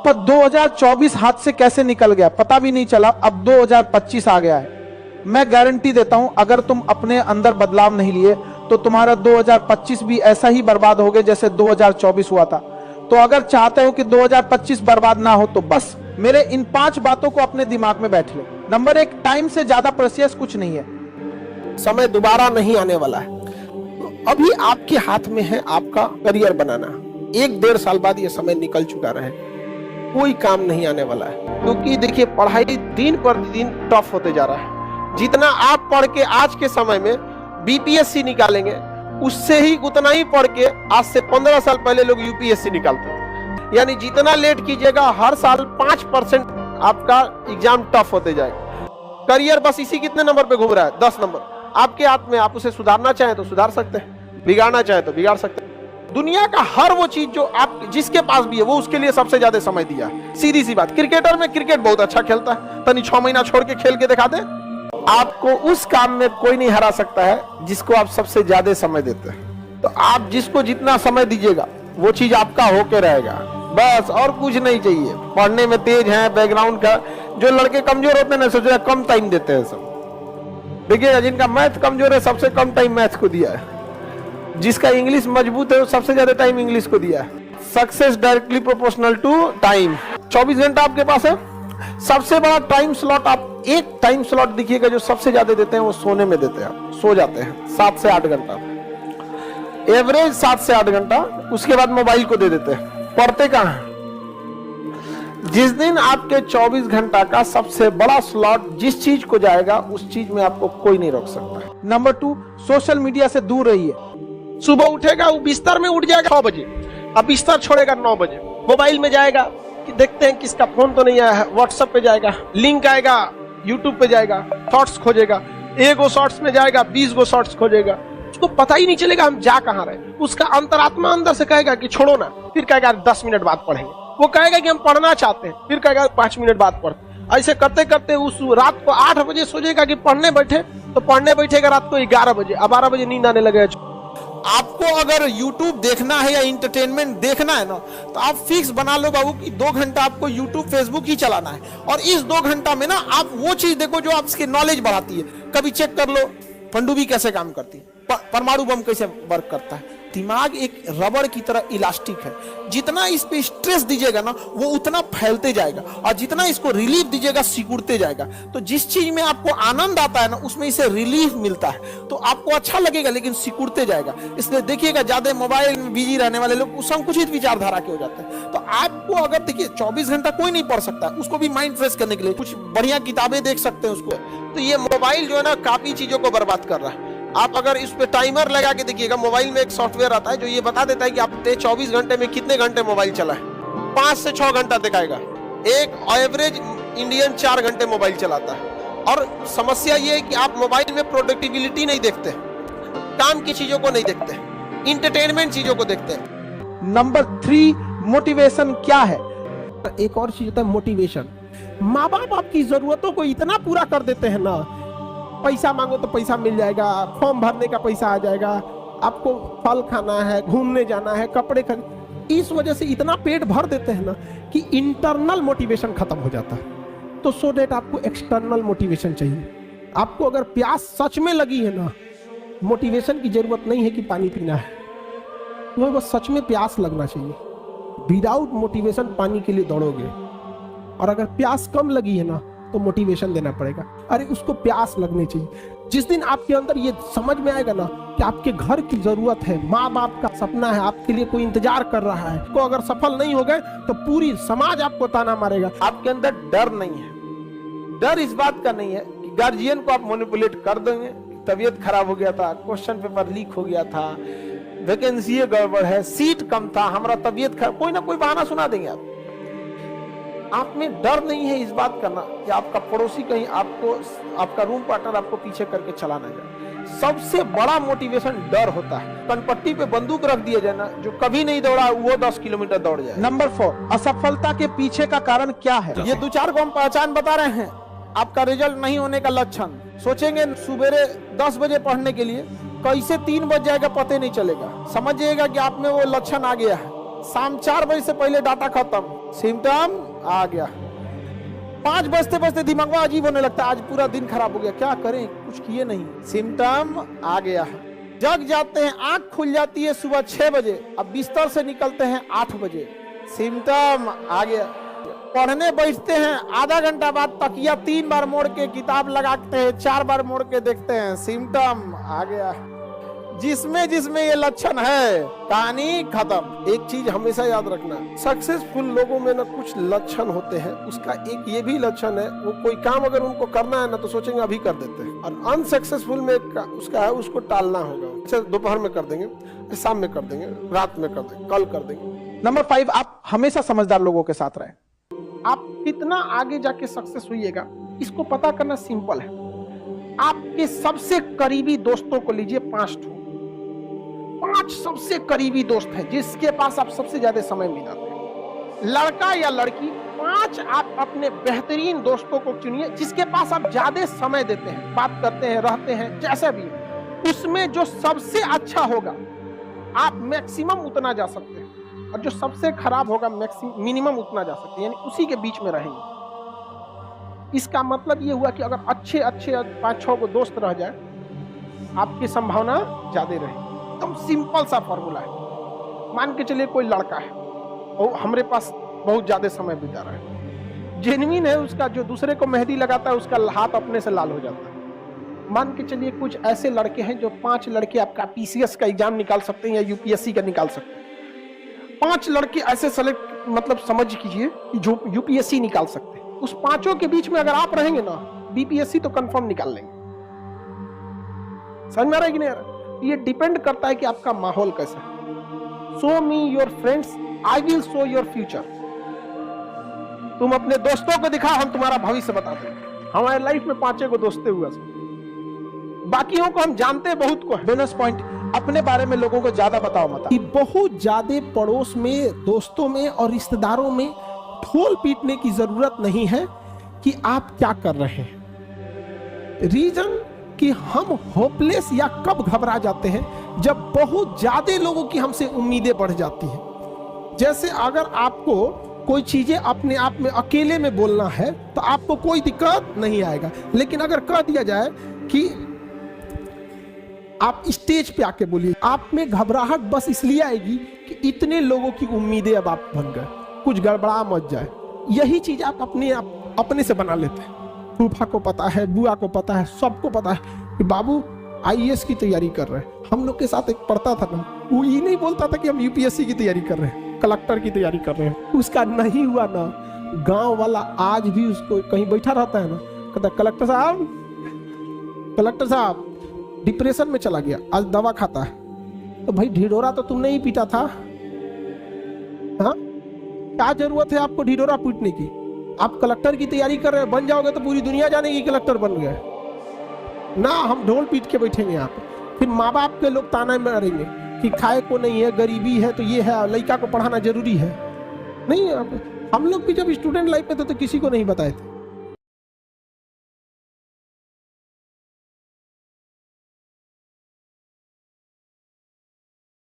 पर 2024 हाथ से कैसे निकल गया पता भी नहीं चला। अब 2025 आ गया है। मैं गारंटी देता हूं अगर तुम अपने अंदर बदलाव नहीं लिए तो तुम्हारा 2025 भी ऐसा ही बर्बाद हो गया जैसे 2024 हुआ था। तो अगर चाहते हो कि 2025 बर्बाद ना हो तो बस मेरे इन 5 बातों को अपने दिमाग में बैठ ले। नंबर 1, टाइम से ज्यादा प्रेशियस कुछ नहीं है। समय दोबारा नहीं आने वाला है। तो अभी आपके हाथ में है आपका करियर बनाना। 1-1.5 साल बाद ये समय निकल चुका रहे, कोई काम नहीं आने वाला है। क्योंकि देखिए पढ़ाई दिन पर दिन टफ होते जा रहा है। जितना आप पढ़ के आज के समय में बीपीएससी निकालेंगे, उससे ही उतना ही पढ़ के आज से 15 साल पहले लोग यूपीएससी निकालते थे। यानी जितना लेट कीजिएगा हर साल 5% आपका एग्जाम टफ होते जाएगा। करियर बस इसी कितने नंबर पे घूम रहा है? 10 नंबर। आपके हाथ में, आप उसे सुधारना चाहें तो सुधार सकते हैं, बिगाड़ना चाहे तो बिगाड़ सकते हैं। दुनिया का हर वो चीज जो आप जिसके पास भी है वो उसके लिए सबसे ज्यादा समय दिया है। सीधी सी बात, क्रिकेटर में क्रिकेट बहुत अच्छा खेलता है, तनी 6 महीना छोड़ के खेल के दिखा दे। आपको उस काम में कोई नहीं हरा सकता है जिसको आप सबसे ज्यादा समय देते हैं। तो आप जिसको जितना समय दीजिएगा वो चीज आपका होके रहेगा, बस और कुछ नहीं चाहिए। पढ़ने में तेज है, बैकग्राउंड का, जो लड़के कमजोर होते हैं ना सोचा कम टाइम देते हैं सब। देखिएगा जिनका मैथ कमजोर है सबसे कम टाइम मैथ को दिया है, जिसका इंग्लिश मजबूत है वो सबसे ज्यादा टाइम इंग्लिश को दिया है। Success directly proportional to time. 24 घंटा आपके पास है। सबसे बड़ा टाइम स्लॉट, आप एक टाइम स्लॉट दिखिएगा जो सबसे ज्यादा देते हैं वो सोने में देते हैं। आप सो जाते हैं 7 से 8 घंटा, एवरेज 7 से 8 घंटा। उसके बाद मोबाइल को दे देते हैं। पढ़ते कहाँ हैं? जिस दिन आपके 24 घंटा का सबसे बड़ा स्लॉट जिस चीज को जाएगा उस चीज में आपको कोई नहीं रोक सकता। नंबर 2, सोशल मीडिया से दूर रहिए। सुबह उठेगा वो बिस्तर में उठ जाएगा 6 बजे, अब बिस्तर छोड़ेगा 9 बजे। मोबाइल में जाएगा कि देखते हैं किसका फोन तो नहीं आया है, व्हाट्सएप पे जाएगा, लिंक आएगा, यूट्यूब पे जाएगा, शॉर्ट्स खोजेगा, 1 शॉर्ट्स में जाएगा 20 शॉर्ट्स खोजेगा। उसको पता ही नहीं चलेगा हम जा कहाँ रहे। उसका अंतरात्मा अंदर से कहेगा कि छोड़ो ना, फिर कहेगा 10 मिनट बाद पढ़ेंगे। वो कहेगा कि हम पढ़ना चाहते हैं, फिर कहेगा 5 मिनट बाद पढ़ते। ऐसे करते करते उस रात को 8 बजे सोचेगा कि पढ़ने बैठे, तो पढ़ने बैठेगा रात को 11 बजे, अब 12 बजे नींद आने लगेगा। आपको अगर YouTube देखना है या इंटरटेनमेंट देखना है ना, तो आप फिक्स बना लो बाबू कि 2 घंटा आपको YouTube फेसबुक ही चलाना है। और इस 2 घंटा में ना आप वो चीज देखो जो आपकी नॉलेज बढ़ाती है। कभी चेक कर लो पनडुब्बी कैसे काम करती है, परमाणु बम कैसे वर्क करता है। दिमाग एक रबड़ की तरह इलास्टिक है, जितना इस पे स्ट्रेस दीजिएगा ना वो उतना फैलते जाएगा, और जितना इसको रिलीफ दीजिएगा सिकुड़ते जाएगा। तो जिस चीज में आपको आनंद आता है ना उसमें इसे रिलीफ मिलता है, तो आपको अच्छा लगेगा लेकिन सिकुड़ते जाएगा। इसलिए देखिएगा ज्यादा मोबाइल में बिजी रहने वाले लोग संकुचित विचारधारा के हो जाते हैं। तो आपको अगर देखिए 24 घंटा कोई नहीं पढ़ सकता, उसको भी माइंड फ्रेश करने के लिए कुछ बढ़िया किताबें देख सकते हैं उसको। तो ये मोबाइल जो है ना काफी चीजों को बर्बाद कर रहा है। आप अगर इस पे टाइमर लगा के देखिएगा, मोबाइल में एक सॉफ्टवेयर आता है जो ये बता देता है कि आपने 24 घंटे में कितने घंटे मोबाइल चला है। 5 से 6 घंटा दिखाएगा। एक एवरेज इंडियन 4 घंटे मोबाइल चलाता है। और समस्या ये है कि आप मोबाइल में प्रोडक्टिविटी नहीं देखते, काम की चीजों को नहीं देखते, इंटरटेनमेंट चीजों को देखते हैं। नंबर 3, मोटिवेशन क्या है? एक और चीज होता है मोटिवेशन। माँ बाप आपकी जरूरतों को इतना पूरा कर देते हैं ना, पैसा मांगो तो पैसा मिल जाएगा, फॉर्म भरने का पैसा आ जाएगा, आपको फल खाना है, घूमने जाना है, कपड़े खरीद, इस वजह से इतना पेट भर देते हैं ना कि इंटरनल मोटिवेशन खत्म हो जाता है। तो सो दैट आपको एक्सटर्नल मोटिवेशन चाहिए। आपको अगर प्यास सच में लगी है ना, मोटिवेशन की जरूरत नहीं है कि पानी पीना है, तुम्हें बस सच में प्यास लगना चाहिए। विदाउट मोटिवेशन पानी के लिए दौड़ोगे, और अगर प्यास कम लगी है ना तो मोटिवेशन देना पड़ेगा। अरे उसको प्यास लगनी चाहिए। जिस दिन आपके अंदर ये समझ में आएगा ना कि आपके घर की जरूरत है, माँ बाप का सपना है, आपके लिए कोई इंतजार कर रहा है, तो अगर सफल नहीं हो गए तो पूरी समाज आपको ताना मारेगा। आपके अंदर डर नहीं है। डर इस बात का नहीं है कि गार्जियन को आप मैनिपुलेट कर देंगे, तबीयत खराब हो गया था, क्वेश्चन पेपर लीक हो गया था, वैकेंसी गड़बड़ है, सीट कम था, हमारा तबीयत खराब, कोई ना कोई बहाना सुना देंगे। आप में डर नहीं है इस बात करना कि आपका पड़ोसी कहीं आपको, आपका रूम पार्टनर आपको पीछे करके चला ना जाए। सबसे बड़ा मोटिवेशन डर होता है। कनपट्टी पे बंदूक रख दिया जाए ना, जो कभी नहीं दौड़ा वो 10 किलोमीटर दौड़ जाए। नंबर 4, असफलता के पीछे का कारण क्या है? ये 2-4 को हम पहचान बता रहे हैं। आपका रिजल्ट नहीं होने का लक्षण, सोचेंगे सुबेरे 10 बजे पढ़ने के लिए, कैसे 3 बज जाएगा पता नहीं चलेगा, समझिएगा कि आप में वो लक्षण आ गया है। शाम 4 बजे से पहले डाटा खत्म, सिम्टम आ गया। 5 बजते बजते दिमाग अजीब होने लगता है, आज पूरा दिन खराब हो गया, क्या करें, कुछ किए नहीं, सिम्टम आ गया। जग जाते हैं, आंख खुल जाती है सुबह 6 बजे, अब बिस्तर से निकलते हैं 8 बजे, सिम्टम आ गया। पढ़ने बैठते हैं, आधा घंटा बाद तकिया 3 बार मोड़ के किताब लगाते हैं, 4 बार मोड़ के देखते हैं, सिम्टम आ गया। जिसमें जिसमें ये लक्षण है, कहानी खत्म। एक चीज हमेशा याद रखना, सक्सेसफुल लोगों में ना कुछ लक्षण होते हैं, उसका एक ये भी लक्षण है, वो कोई काम अगर उनको करना है ना तो सोचेंगे अभी कर देते हैं, और अनसक्सेसफुल में उसका है उसको टालना होगा। अच्छा, दोपहर में कर देंगे, शाम में कर देंगे, रात में कर देंगे, कल कर देंगे। नंबर 5, आप हमेशा समझदार लोगों के साथ रहे। आप कितना आगे जाके सक्सेस होइएगा, इसको पता करना सिंपल है। आपके सबसे करीबी दोस्तों को लीजिए, 5 सबसे करीबी दोस्त हैं जिसके पास आप सबसे ज्यादा समय बिताते हैं, लड़का या लड़की। 5 आप अपने बेहतरीन दोस्तों को चुनिए जिसके पास आप ज्यादा समय देते हैं, बात करते हैं, रहते हैं, जैसा भी है। उसमें जो सबसे अच्छा होगा आप मैक्सिमम उतना जा सकते हैं, और जो सबसे खराब होगा मिनिमम उतना जा सकते हैं, यानी उसी के बीच में रहेंगे। इसका मतलब ये हुआ कि अगर अच्छे 5-6 को दोस्त रह जाए, आपकी संभावना ज्यादा रहे। एकदम सिंपल सा फॉर्मूला है। मान के चलिए कोई लड़का है और हमारे पास बहुत ज्यादा समय बिता रहा है, जेन्युइन है उसका, जो दूसरे को मेहंदी लगाता है उसका हाथ अपने से लाल हो जाता है। मान के चलिए कुछ ऐसे लड़के हैं जो 5 लड़के आपका पीसीएस का एग्जाम निकाल सकते हैं या यूपीएससी का निकाल सकते हैं। 5 लड़के ऐसे सेलेक्ट, मतलब समझ कीजिए जो यूपीएससी निकाल सकते हैं। उस 5 के बीच में अगर आप रहेंगे ना, बीपीएससी तो कंफर्म निकाल लेंगे। समझ में आ रहा है कि नहीं आ रहा? ये डिपेंड करता है कि आपका माहौल कैसा है। Show me your friends, I will show your future. तुम अपने दोस्तों को दिखाओ, हम तुम्हारा भविष्य बताते हैं। हमारे लाइफ में 5 को दोस्ते हुआ, बाकियों को हम जानते बहुत को है। बोनस पॉइंट, अपने बारे में लोगों को ज्यादा बताओ मत। कि बहुत ज्यादा पड़ोस में, दोस्तों में और रिश्तेदारों में ढोल पीटने की जरूरत नहीं है कि आप क्या कर रहे हैं। रीजन कि हम होपलेस या कब घबरा जाते हैं, जब बहुत ज्यादा लोगों की हमसे उम्मीदें बढ़ जाती हैं। जैसे अगर आपको कोई चीजें अपने आप में अकेले में बोलना है तो आपको कोई दिक्कत नहीं आएगा, लेकिन अगर कह दिया जाए कि आप स्टेज पे आके बोलिए, आप में घबराहट बस इसलिए आएगी कि इतने लोगों की उम्मीदें अब आप बन गए, कुछ गड़बड़ा मत जाए। यही चीज आप अपने से बना लेते हैं। फूफा को पता है, बुआ को पता है, सबको पता है कि बाबू आईएएस की तैयारी कर रहे हैं। हम लोग के साथ एक पढ़ता था ना, वो ये नहीं बोलता था कि हम यूपीएससी की तैयारी कर रहे हैं, कलेक्टर की तैयारी कर रहे हैं। उसका नहीं हुआ ना, गांव वाला आज भी उसको कहीं बैठा रहता है ना, कहता कलेक्टर साहब डिप्रेशन में चला गया, आज दवा खाता है। तो भाई ढिढोरा तो तुमने ही पीटा था, हाँ? क्या जरूरत है आपको ढिढोरा पीटने की? आप कलेक्टर की तैयारी कर रहे हैं, बन जाओगे तो पूरी दुनिया जानेगी कलेक्टर बन गए ना। हम ढोल पीट के बैठेंगे यहाँ पे, फिर माँ बाप के लोग ताना मारेंगे कि खाए को नहीं है, गरीबी है, तो ये है, लड़का को पढ़ाना जरूरी है। नहीं, हम लोग भी जब स्टूडेंट लाइफ में थे तो किसी को नहीं बताए थे।